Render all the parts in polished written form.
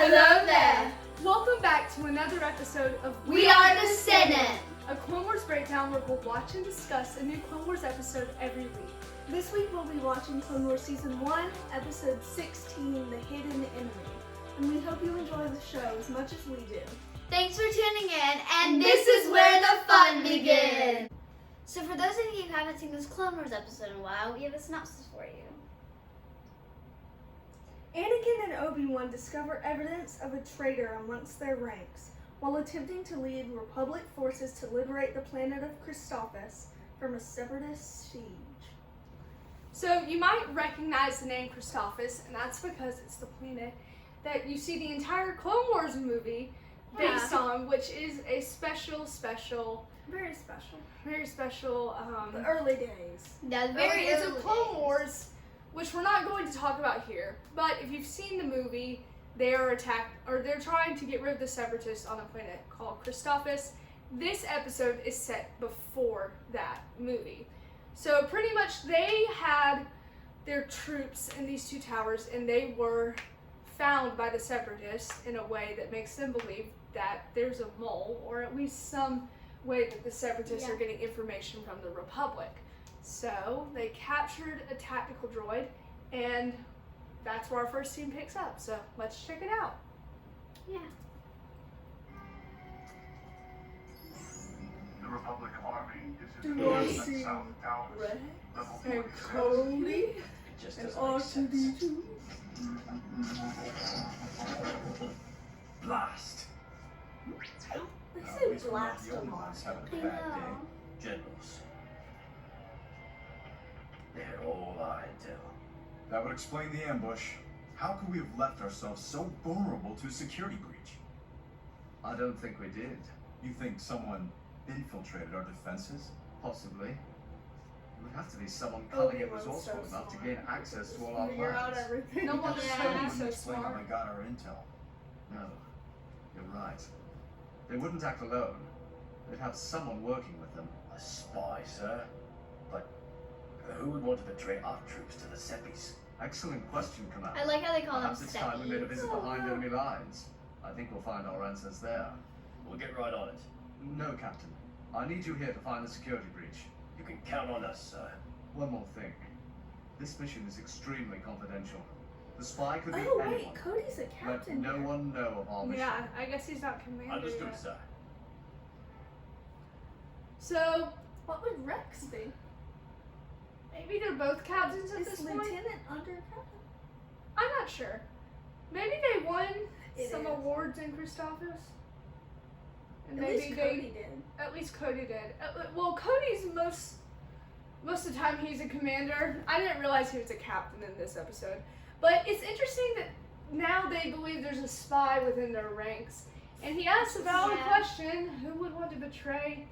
Hello there! Welcome back to another episode of We Are the Senate! A Clone Wars breakdown where we'll watch and discuss a new Clone Wars episode every week. This week we'll be watching Clone Wars Season 1, Episode 16, The Hidden Enemy. And we hope you enjoy the show as much as we do. Thanks for tuning in, and this is where the fun begins! So for those of you who haven't seen this Clone Wars episode in a while, we have a synopsis for you. Anakin and Obi-Wan discover evidence of a traitor amongst their ranks, while attempting to lead Republic forces to liberate the planet of Christophus from a separatist siege. So you might recognize the name Christophus, and that's because it's the planet that you see the entire Clone Wars movie based on, which is a very special, the early days. It's a Clone Wars, which we're not going to talk about here. But if you've seen the movie, they are they're trying to get rid of the separatists on a planet called Christophus. This episode is set before that movie. So pretty much they had their troops in these two towers, and they were found by the separatists in a way that makes them believe that there's a mole, or at least some way that the separatists are getting information from the Republic. So they captured a tactical droid, and that's where our first scene picks up. So let's check it out. Yeah. The Republic Army is in the South Towers. And Cody and R2D2. Blast! They say blast a lot. Having a bad day. Generals. They had all our intel. That would explain the ambush. How could we have left ourselves so vulnerable to a security breach? I don't think we did. You think someone infiltrated our defenses? Possibly. It would have to be someone cunning and resourceful enough to gain access to all our Figure out plans. everything. No wonder Cody's so Explain how smart. they got our intel. No, you're right. They wouldn't act alone. They'd have someone working with them. A spy, sir? But who would want to betray our troops to the Seppies? Excellent question, Commander. I like how they call them Perhaps it's time we made a visit behind enemy lines. I think we'll find our answers there. We'll get right on it. No, Captain. I need you here to find the security breach. You can count on us, sir. One more thing. This mission is extremely confidential. The spy could be Oh anyone. wait, Cody's a Let captain. no one know of our mission. Yeah, I guess he's not commander Understood, yet. sir. So, what would Rex be? Maybe they're both captains at this point? Lieutenant under captain? I'm not sure. Maybe they won some is. awards in Christophus. And At least Cody did. At least Cody did. Well, Cody's most of the time he's a commander. I didn't realize he was a captain in this episode. But it's interesting that now they believe there's a spy within their ranks. And he asks a valid question, who would want to betray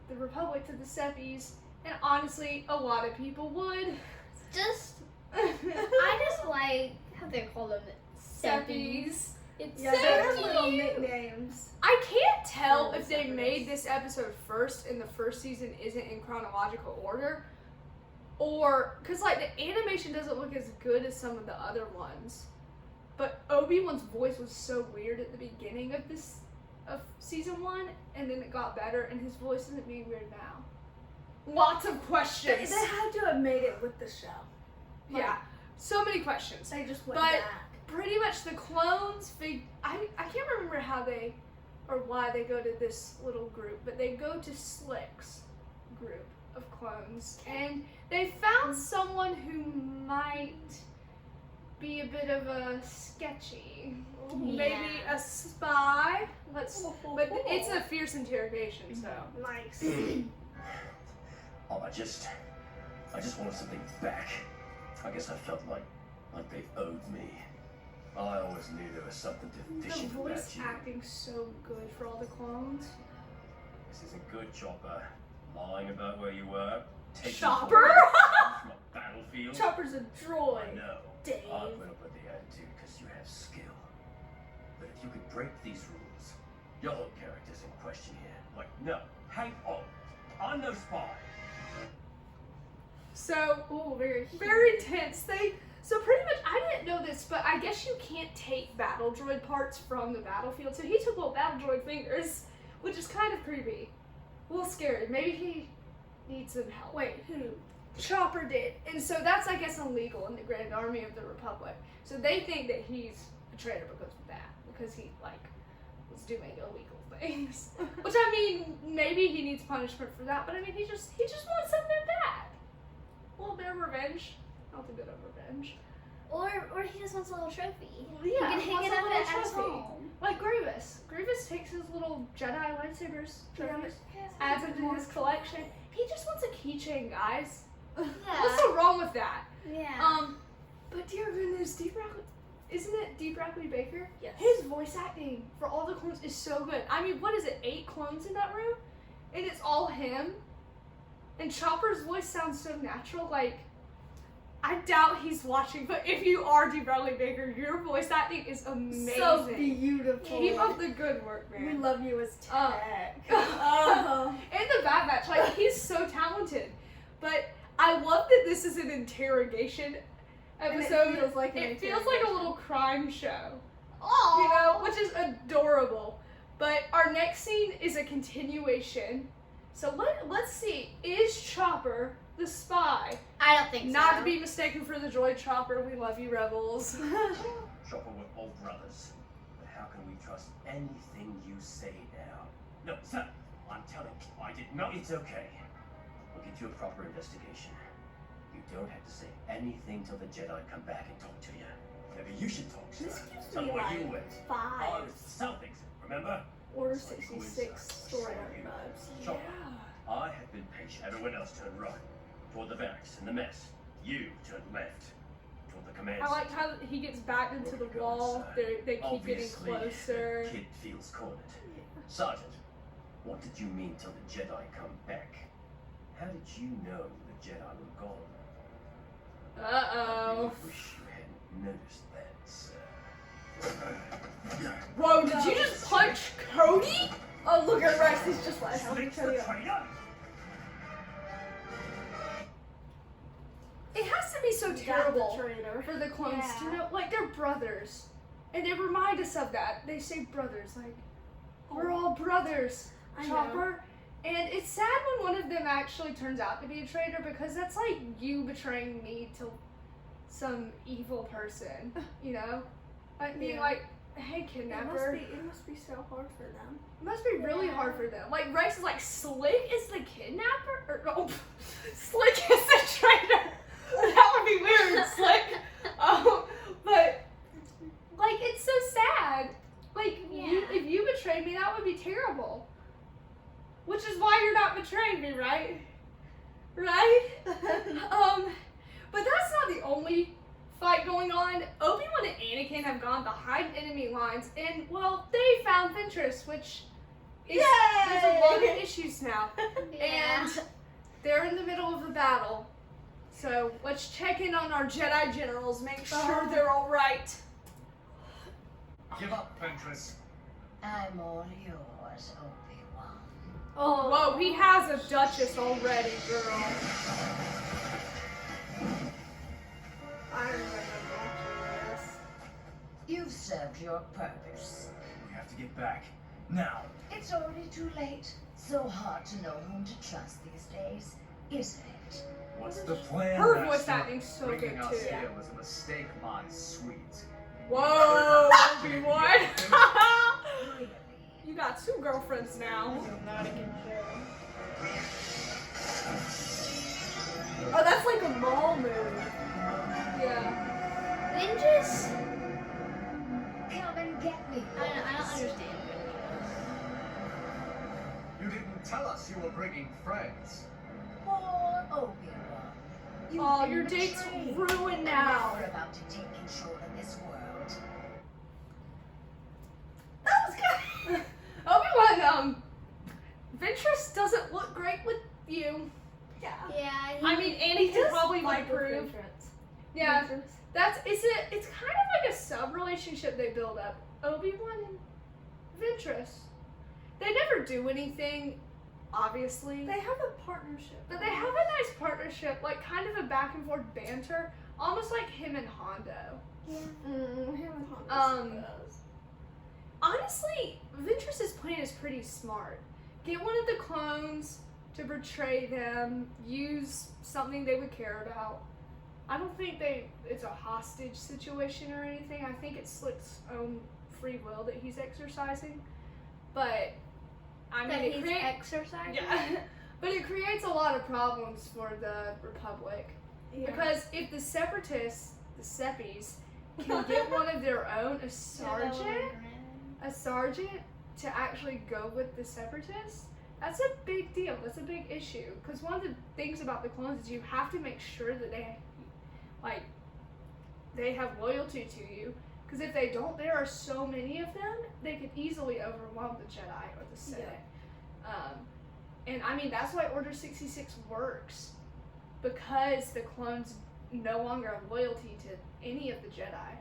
the Republic to the Seppies? And honestly, a lot of people would. I just like how they call them Seppies. It's Yeah, so they have cute. little nicknames. I can't tell Yeah, if they the made this episode first and the first season isn't in chronological order, or because like the animation doesn't look as good as some of the other ones. But Obi-Wan's voice was so weird at the beginning of season 1, and then it got better, and his voice isn't being weird now. Lots of questions. They had to have made it with the show. Yeah, so many questions. They just went But back. pretty much the clones, I can't remember how they, or why they go to this little group, but they go to Slick's group of clones, and they found someone who might be a bit of a sketchy, maybe a spy. But it's a fierce interrogation, so. Nice. Oh, I just wanted something back. I guess I felt like they owed me. I always knew there was something The deficient about voice you. acting's so good for all the clones. This isn't good, Chopper. Lying about where you were. Taking Chopper? from a battlefield. Chopper's a I droid. know. Dave. I put up with the attitude because you have skill. But if you could break these rules, your whole character's in question here. Like, no, hang on. I'm no spy. So, very tense. So pretty much, I didn't know this, but I guess you can't take battle droid parts from the battlefield. So he took little battle droid fingers, which is kind of creepy. A little scary. Maybe he needs some help. Wait, who? Chopper did. And so that's, I guess, illegal in the Grand Army of the Republic. So they think that he's a traitor because of that. Because he, like, was doing illegal things. Which, I mean, maybe he needs punishment for that. But, I mean, he just wants something back. A little bit of revenge. Not a bit of revenge. Or he just wants a little trophy. Yeah, he can hang wants it a up little at his trophy. home. Like Grievous. Grievous takes his little Jedi lightsabers, trophies, Yeah. adds them to his collection. He just wants a keychain, guys. What's Yeah. so wrong with that? Yeah. But dear goodness, isn't it Deep Rackley Baker? Yes. His voice acting for all the clones is so good. I mean, what is it, 8 clones in that room? And it's all him. And Chopper's voice sounds so natural, like, I doubt he's watching, but if you are Deep Rackley Baker, your voice acting is amazing. So beautiful. Keep up the good work, We man. love you as Tech. And the Bad Batch, like, he's so talented. But I love that this is an interrogation And it episode. feels like an It feels like a interrogation. little crime show, Oh. you know, which is adorable. But our next scene is a continuation. So let's see, is Chopper the spy? I don't think so. Not to be mistaken for the droid Chopper. We love you, rebels. Chopper, we're all brothers. But how can we trust anything you say now? No, sir. I'm telling you, I didn't know. It's okay. We'll get you a proper investigation. You don't have to say anything till the Jedi come back and talk to you. Maybe you should talk, sir. This gives Tell me them where you like went. Oh, five it's the South exit, remember? Order It's like 66 coincidence. storyline vibes. Chopper, I have been patient. Everyone else turned right. Toward the barracks and the mess. You turned left. Toward the command I like center. how he gets backed into the Good wall. sir. They keep Obviously, getting closer. The kid feels cornered. Sergeant, what did you mean till the Jedi come back? How did you know the Jedi were gone? I Uh-oh. really wish you hadn't noticed that, sir. Whoa, did you just punch Cody? Oh, look at Rex. He's just like, how Slick's many the traitor? It has to be so terrible traitor. for the clones to Yeah. know, like, they're brothers. And they remind us of that. They say brothers, like, we're all brothers, I know. Chopper. And it's sad when one of them actually turns out to be a traitor because that's like you betraying me to some evil person, you know? Like being Yeah. like, hey, It kidnapper. must be so hard for them. It must be really hard for them. Like Rex is like, Slick is the kidnapper? Or no, Slick is the traitor. That would be weird, Slick. But like it's so sad. Like if you betrayed me, that would be terrible. Which is why you're not betraying me, right? Right? But that's not the only fight going on. Obi-Wan and Anakin have gone behind enemy lines, and well, they found Ventress, which is there's a lot of issues now, Yeah. and they're in the middle of a battle. So let's check in on our Jedi generals, make sure they're all right. Give up, Ventress. I'm all yours, Obi-Wan. Oh. Whoa, he has a Duchess already, girl. I remember watching this. You've served your purpose. We have to get back. Now. It's already too late. So hard to know whom to trust these days, isn't it? What's the plan? Her Master? voice acting's so Bringing good, us too. here was a mistake, my sweet. Whoa, Obi-Wan. Really? You got 2 girlfriends now. Oh, that's like a mall move. Yeah. Ninjas? Come and get me. I don't understand. You didn't tell us you were bringing friends. Poor Obi-Wan. You've Oh, been your date's betrayed. ruined And now. we're about to take control of this world. That was good. Obi-Wan, Ventress doesn't look great with you. Yeah. Yeah. I mean, Annie can probably like prove. Yeah, it's kind of like a sub relationship they build up. Obi-Wan and Ventress. They never do anything obviously. They have a partnership. But they have a nice partnership, like kind of a back and forth banter, almost like him and Hondo. Yeah. Him and Honda does. Honestly, Ventress's plan is pretty smart. Get one of the clones to betray them, use something they would care about. I don't think it's a hostage situation or anything. I think it's Slick's own free will that he's exercising. But I mean, That he's exercising? yeah. But it creates a lot of problems for the Republic. Yeah. Because if the Separatists, the Seppies, can get one of their own, a sergeant to actually go with the Separatists, that's a big deal. That's a big issue. Because one of the things about the clones is you have to make sure that they have loyalty to you. Because if they don't, there are so many of them, they could easily overwhelm the Jedi or the Senate. And I mean, that's why Order 66 works. Because the clones no longer have loyalty to any of the Jedi.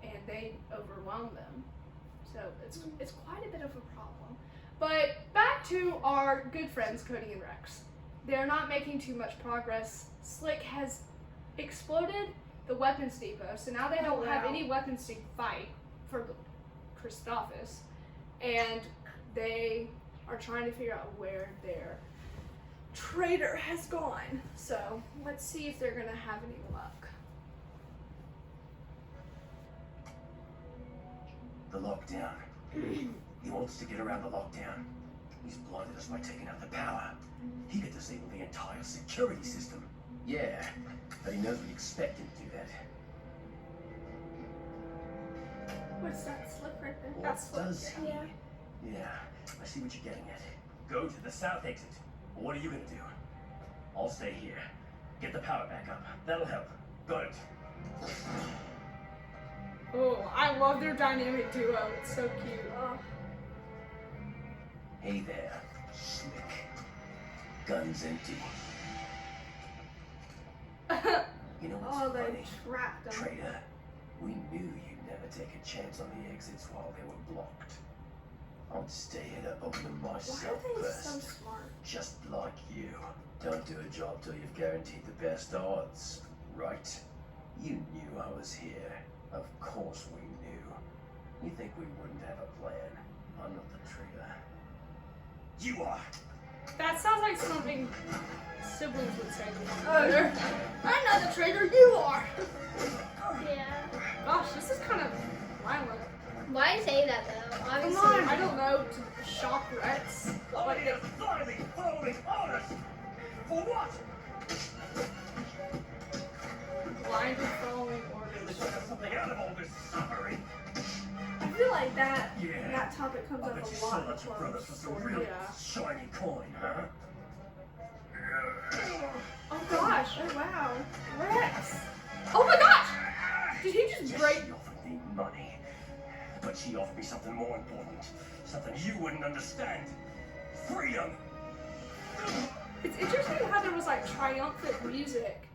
And they overwhelm them. So it's quite a bit of a problem. But back to our good friends, Cody and Rex. They're not making too much progress. Slick has exploded the weapons depot, so now they don't have any weapons to fight for the Christophus, and they are trying to figure out where their traitor has gone. So let's see if they're gonna have any luck. The lockdown. He wants to get around the lockdown. He's blinded us by taking out the power. He could disable the entire security system. Yeah, but he knows we expect him to do that. What's that Slick right there? What does he? Yeah. Yeah, I see what you're getting at. Go to the south exit. What are you gonna do? I'll stay here. Get the power back up. That'll help. Got it. Oh, I love their dynamic duo. It's so cute. Hey there, Slick. Gun's empty. You know what's They funny? trapped them. Traitor, we knew you'd never take a chance on the exits while they were blocked. I'd stay here to open them Why myself are they first. so smart? Just like you. Don't do a job till you've guaranteed the best odds, right? You knew I was here. Of course we knew. You think we wouldn't have a plan? I'm not the traitor. You are! That sounds like something siblings would say to one Oh, another. I'm not the traitor, you are! Yeah. Gosh, this is kind of violent. Why say that though? Come Obviously. on, I don't know, to shock Rex. Like authority following orders! For what? Blindly following orders. Let's get something out of all this suffering. I feel like that Yeah. that topic comes I up bet you a sold lot in out your brothers for some clones. real Yeah. shiny coin, huh? Oh gosh. Oh wow. Rex! Oh my gosh! Did he just Yes, break? she offered me money. But she offered me something more important. Something you wouldn't understand. Freedom! It's interesting how there was like triumphant music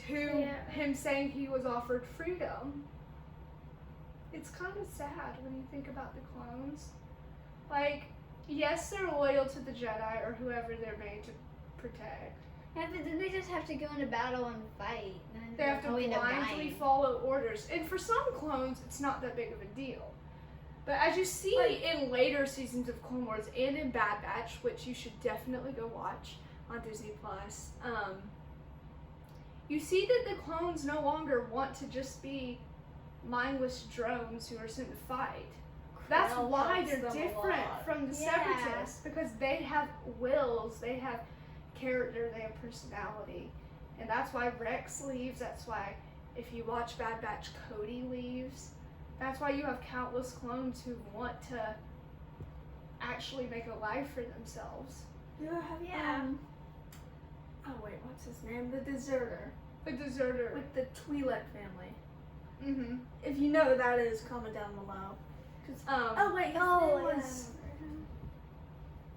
to him saying he was offered freedom. It's kind of sad when you think about the clones. Like, yes, they're loyal to the Jedi or whoever they're made to protect. Yeah, but then they just have to go into battle and fight. And They have to they'll end up blindly dying. follow orders. And for some clones, it's not that big of a deal. But as you see in later seasons of Clone Wars and in Bad Batch, which you should definitely go watch on Disney Plus, you see that the clones no longer want to just be mindless drones who are sent to fight. That's Krell why helps they're them a different lot. from the Yeah. Separatists, because they have wills, they have character, they have personality. And that's why Rex leaves, that's why if you watch Bad Batch, Cody leaves. That's why you have countless clones who want to actually make a life for themselves. Yeah. Oh wait, what's his name? The deserter. The deserter. With the Twi'lek family. Mm-hmm. If you know who that is, comment down below. Oh wait, his name was...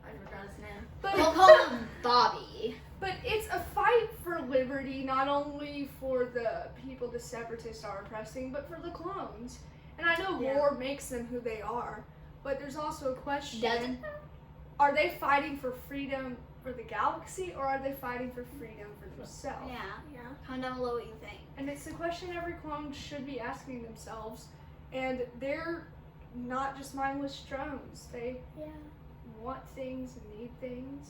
I forgot his name. But We'll call him Bobby. But it's a fight for liberty, not only for the people the Separatists are oppressing, but for the clones. And I know Yeah. war makes them who they are, but there's also a question. Doesn't? are they fighting for freedom for the galaxy, or are they fighting for freedom for themselves? Yeah. Yeah. Comment down below what you think. And it's the question every clone should be asking themselves. And they're not just mindless drones. They want things and need things.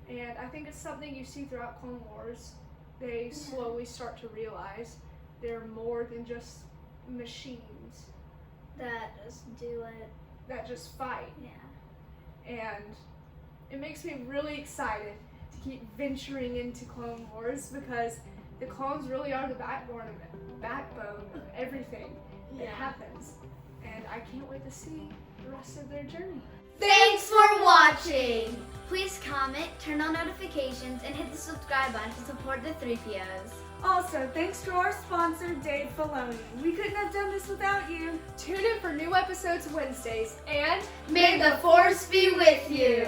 And I think it's something you see throughout Clone Wars. They slowly start to realize they're more than just machines That just do it. that just fight. Yeah. And it makes me really excited to keep venturing into Clone Wars because the clones really are the backbone of everything that happens. And I can't wait to see the rest of their journey. Thanks for watching! Please comment, turn on notifications, and hit the subscribe button to support the Threepios. Also, thanks to our sponsor, Dave Filoni. We couldn't have done this without you. Tune in for new episodes Wednesdays, and May the Force be with you!